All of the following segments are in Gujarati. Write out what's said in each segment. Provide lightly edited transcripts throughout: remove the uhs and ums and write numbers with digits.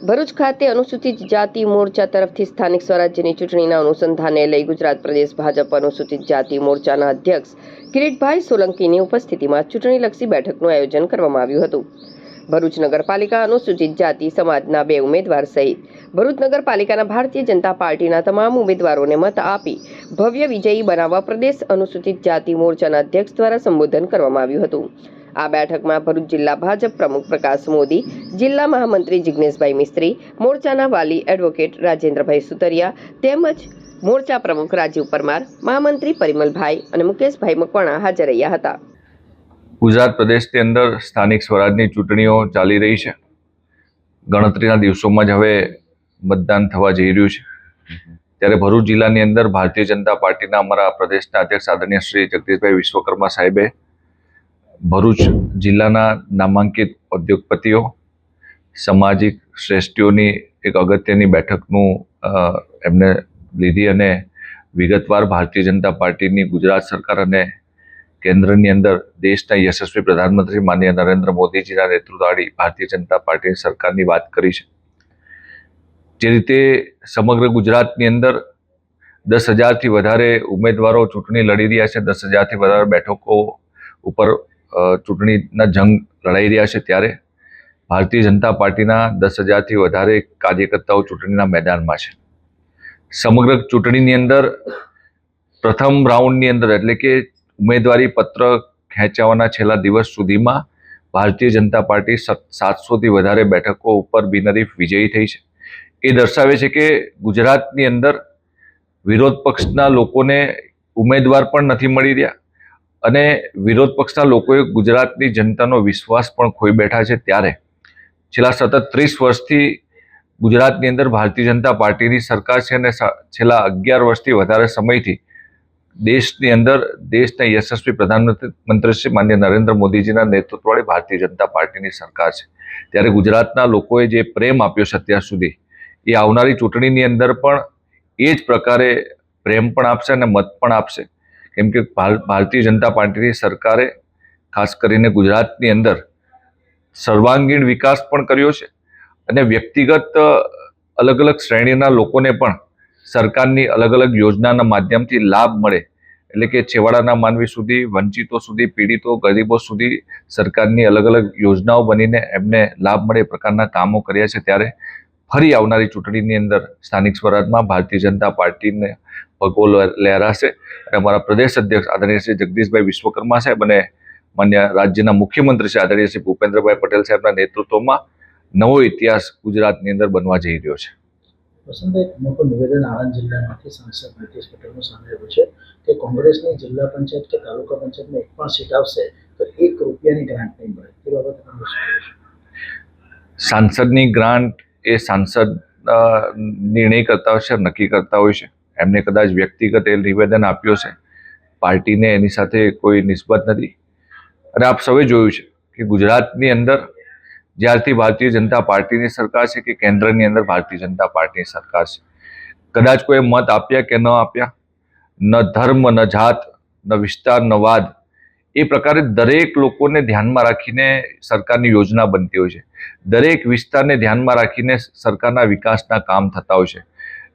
ભરૂચ ખાતે અનુસૂચિત જાતિ મોરચા તરફથી સ્થાનિક સ્વરાજ્યની ચૂંટણીના અનુસંધાને લઈ ગુજરાત પ્રદેશ ભાજપ અનુસૂચિત જાતિ મોરચાના અધ્યક્ષ કિરીટભાઈ સોલંકીની ઉપસ્થિતિમાં ચૂંટણીલક્ષી બેઠકનું આયોજન કરવામાં આવ્યું હતું. ભરૂચ નગરપાલિકા અનુસૂચિત જાતિ સમાજના 2 ઉમેદવાર સહિત ભરૂચ નગરપાલિકાના ભારતીય જનતા પાર્ટીના તમામ ઉમેદવારોને મત આપી ભવ્ય વિજયી બનાવવા પ્રદેશ અનુસૂચિત જાતિ મોરચાના અધ્યક્ષ દ્વારા સંબોધન કરવામાં આવ્યું હતું. આ બેઠકમાં ભરૂચ જિલ્લા ભાજપ પ્રમુખ પ્રકાશ મોદી, જિલ્લા મહામંત્રી જિગ્નેશભાઈ મિસ્ત્રી, મોરચાના વાલી એડવોકેટ રાજેન્દ્રભાઈ સુતરિયા તેમજ મોરચા પ્રમુખ રાજીવ પરમાર, મહામંત્રી પરિમલભાઈ અને મુકેશભાઈ મકવાણા હાજર રહ્યા હતા. ગુજરાત પ્રદેશની અંદર સ્થાનિક સ્વરાજની ચૂંટણીઓ ચાલી રહી છે. ગણતરીના દિવસોમાં જ હવે મતદાન થવા જઈ રહ્યું છે. ત્યારે ભરૂચ જિલ્લાની અંદર ભારતીય જનતા પાર્ટીના અમારા પ્રદેશના અધ્યક્ષ આદરણીય શ્રી જગદીશભાઈ વિશ્વકર્મા સાહેબે ભરૂચ જિલ્લાના નામાંકિત ઉદ્યોગપતિઓ, સામાજિક શ્રેષ્ઠીઓની એક અગત્યની બેઠકનું એમને લીધી અને વિગતવાર ભારતીય જનતા પાર્ટીની ગુજરાત સરકાર અને કેન્દ્રની અંદર દેશના યશસ્વી પ્રધાનમંત્રી માનનીય નરેન્દ્ર મોદીજીના નેતૃત્વવાળી ભારતીય જનતા પાર્ટી સરકારની વાત કરી છે. જે રીતે સમગ્ર ગુજરાતની અંદર 10,000થી વધારે ઉમેદવારો ચૂંટણી લડી રહ્યા છે, 10,000થી વધારે બેઠકો ઉપર ચૂંટણીના જંગ લડાઈ રહ્યા છે, ત્યારે ભારતીય જનતા પાર્ટીના 10,000થી વધારે કાર્યકર્તાઓ ચૂંટણીના મેદાનમાં છે. સમગ્ર ચૂંટણીની અંદર પ્રથમ રાઉન્ડની અંદર એટલે કે ઉમેદવારી પત્ર ખેંચવાના છેલ્લા દિવસ સુધીમાં ભારતીય જનતા પાર્ટી 700થી વધારે બેઠકો ઉપર બિનહરીફ વિજયી થઈ છે. એ દર્શાવે છે કે ગુજરાતની અંદર વિરોધ પક્ષના લોકોને ઉમેદવાર પણ નથી મળી રહ્યા અને વિરોધ પક્ષના લોકોએ ગુજરાતની જનતાનો વિશ્વાસ પણ ખોઈ બેઠા છે. ત્યારે છેલ્લા સતત 30 વર્ષથી ગુજરાતની અંદર ભારતીય જનતા પાર્ટીની સરકાર છે અને છેલ્લા 11 વર્ષથી વધારે સમયથી દેશની અંદર દેશના યશસ્વી પ્રધાનમંત્રી શ્રી માનનીય નરેન્દ્ર મોદીજીના નેતૃત્વવાળી ભારતીય જનતા પાર્ટીની સરકાર છે. ત્યારે ગુજરાતના લોકોએ જે પ્રેમ આપ્યો છે અત્યાર સુધી, એ આવનારી ચૂંટણીની અંદર પણ એ જ પ્રકારે પ્રેમ પણ આપશે અને મત પણ આપશે. કેમ કે ભારતીય જનતા પાર્ટીની સરકારે ખાસ કરીને ગુજરાતની અંદર સર્વાંગીણ વિકાસ પણ કર્યો છે અને વ્યક્તિગત અલગ અલગ શ્રેણીના લોકોને પણ સરકારની અલગ અલગ યોજનાના માધ્યમથી લાભ મળે, એટલે કે છેવાડાના માનવી સુધી, વંચિતો સુધી, પીડિતો, ગરીબો સુધી સરકારની અલગ અલગ યોજનાઓ બનીને એમને લાભ મળે એ પ્રકારના કામો કર્યા છે. ત્યારે ફરી આવનારી ચૂંટણીની અંદર સ્થાનિક સ્વરાજમાં ભારતીય જનતા પાર્ટીને ભગવો લહેરાશે અને અમારા પ્રદેશ અધ્યક્ષ આદરણીય શ્રી જગદીશભાઈ વિશ્વકર્મા સાહેબ અને માન્ય રાજ્યના મુખ્યમંત્રી શ્રી આદરણીય શ્રી ભૂપેન્દ્રભાઈ પટેલ સાહેબના નેતૃત્વમાં નવો ઇતિહાસ ગુજરાતની અંદર બનવા જઈ રહ્યો છે. વસંતભાઈ, મોટું નિવેદન આણંદ જિલ્લામાંથી સાંસદ નીતિશ પટેલનું સામે આવ્યું છે કે કોંગ્રેસની જિલ્લા પંચાયત કે તાલુકા પંચાયતમાં એક પણ સીટ આવશે તો ₹1 ગ્રાન્ટ નહીં મળે. એ બાબતે તમે શું કહેશો? સાંસદની ગ્રાન્ટ એ સાંસદ નિર્ણય કરતા હોય છે, નક્કી કરતા હોય છે. એમને કદાચ વ્યક્તિગત એ નિવેદન આપ્યો છે, પાર્ટીને એની સાથે કોઈ નિસ્બત નથી. અને આપ સૌએ જોયું છે કે ગુજરાતની અંદર જ્યારથી ભારતીય જનતા પાર્ટીની સરકાર છે કે કેન્દ્રની અંદર ભારતીય જનતા પાર્ટીની સરકાર છે, કદાચ કોઈ મત આપ્યા કે ન આપ્યા, ન ધર્મ, ન જાત, ન વિસ્તાર, ન વાદ, એ પ્રકારે દરેક લોકોને ધ્યાનમાં રાખીને સરકારની યોજના બનતી હોય છે. દરેક વિસ્તારને ધ્યાનમાં રાખીને સરકારના વિકાસના કામ થતા હોય છે.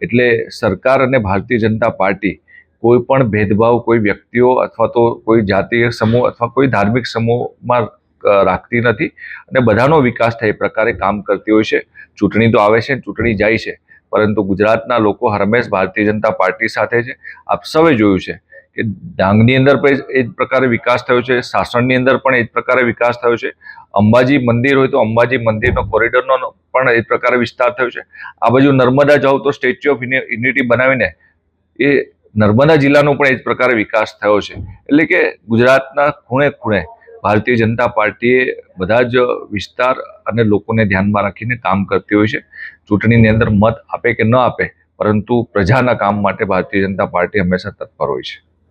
એટલે સરકાર અને ભારતીય જનતા પાર્ટી કોઈ પણ ભેદભાવ કોઈ વ્યક્તિઓ અથવા તો કોઈ જાતીય સમૂહ અથવા કોઈ ધાર્મિક સમૂહમાં રાખતી નથી અને બધાનો વિકાસ થાય એ પ્રકારે કામ કરતી હોય છે. ચૂંટણી તો આવે છે, ચૂંટણી જાય છે, પરંતુ ગુજરાતના લોકો હંમેશ ભારતીય જનતા પાર્ટી સાથે છે. આપ સૌએ જોયું છે કે ડાંગની અંદર પણ એ જ પ્રકારે વિકાસ થયો છે, સાસણની અંદર પણ એ જ પ્રકારે વિકાસ થયો છે. અંબાજી મંદિર હોય તો અંબાજી મંદિરનો કોરિડોરનો પણ એ પ્રકારે વિસ્તાર થયો છે. આ બાજુ નર્મદા જાઓ તો સ્ટેચ્યુ ઓફ યુનિટી બનાવીને એ નર્મદા જિલ્લાનો પણ એ જ પ્રકારે વિકાસ થયો છે. એટલે કે ગુજરાતના ખૂણે ખૂણે ભારતીય જનતા પાર્ટીએ બધા જ વિસ્તાર અને લોકોને ધ્યાનમાં રાખીને કામ કરતી હોય છે. ચૂંટણીની અંદર મત આપે કે ન આપે, પરંતુ પ્રજાના કામ માટે ભારતીય જનતા પાર્ટી હંમેશા તત્પર હોય છે.